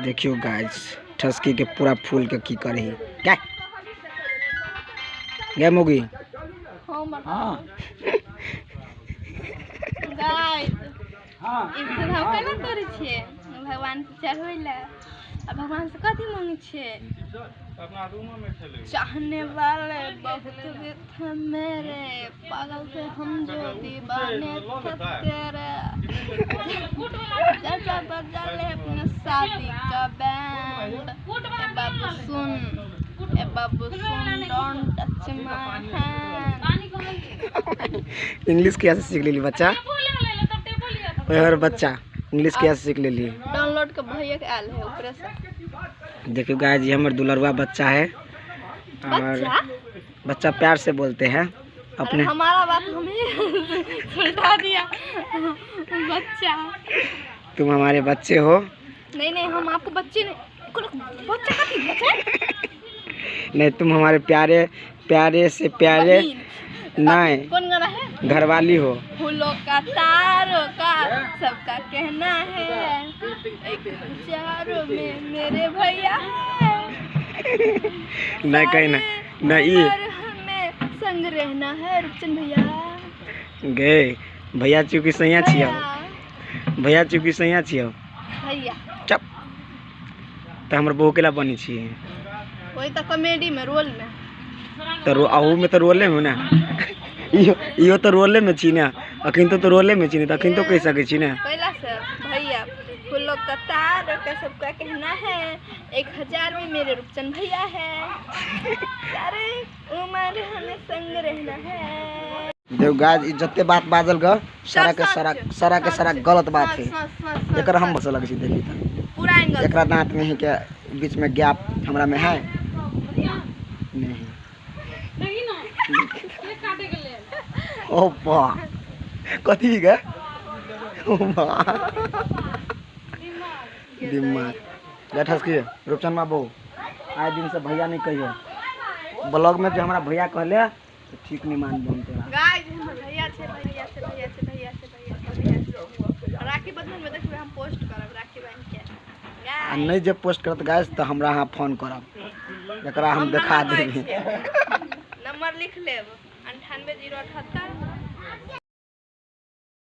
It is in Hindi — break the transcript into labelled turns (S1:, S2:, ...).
S1: देखियो गाइस ठसकी के पूरा फूल के की करही क्या गे मोगी
S2: हां गाइस इस दिन हम केना करै छियै भगवान के चढ़ैला आ भगवान से कथी मांगे छियै अपना रूम में खेले चाहने वाले बहुत थे मेरे पागल थे हम जो दीवाने थे तेरे जैसा बजा ले अपने शादी का band A Babu soon don't touch my hand
S1: English कैसे सीख लेली बच्चा और बच्चा इंग्लिश कैसे सीख लेली
S2: डाउनलोड के भैया के आल है ऊपर से
S1: देखियो गाइस ये हमर दुलरवा बच्चा है और बच्चा प्यार से बोलते हैं अपने
S2: हमारा बात हमें उल्टा दिया बच्चा
S1: तुम हमारे बच्चे हो
S2: नहीं हम आपको बच्चे नहीं बच्चा कथी बच्चा
S1: नहीं तुम हमारे प्यारे से प्यारे नहीं
S2: कौन गाना है
S1: घरवाली हो
S2: फूलों का तारों का सबका कहना है एक हजारों में मेरे भैया है
S1: नहीं कहीं ना नहीं
S2: हमें संग रहना है रुपचंद भैया
S1: गे भैया चूँकि सैया छियो भैया चूँकि सैया छियो
S2: भैया
S1: चुप तो हमर बहू केला बनी छी
S2: वही तो कॉमेडी में रोल में
S1: तो आहू में तो रोले में ना इहो तो रोले में छी ना अखन तो रोले में छी ना अखन तो कह सके छी ना
S2: पहला से भैया फूलों का तार का सबका कहना है 1000 में मेरे रुपचंद भैया है सारे उम्र हमें संग रहना है
S1: देव गाज जत्ते बात बाजल ग सारा के सारा गलत बात है एकरा हम बस लगे छी देखी त
S2: पूरा एंगल
S1: एकरा दांत में ही के बीच में गैप हमरा में है नहीं ना के काटे के ले ओ बा कथी गे ओ बा दिमाग बैठस के रूपचंद बाबू आए दिन से भैया नहीं कहियो ब्लॉग में जो हमारा भैया कहले तो ठीक नहीं मान बनते
S2: गाइस भैया से राखी बंधन में देखबे हम पोस्ट करब राखी बांध के
S1: आ नहीं जब पोस्ट करत गाइस तो हमरा यहाँ फोन करब एकरा हम दिखा देबे
S2: नंबर लिख लेब 98 078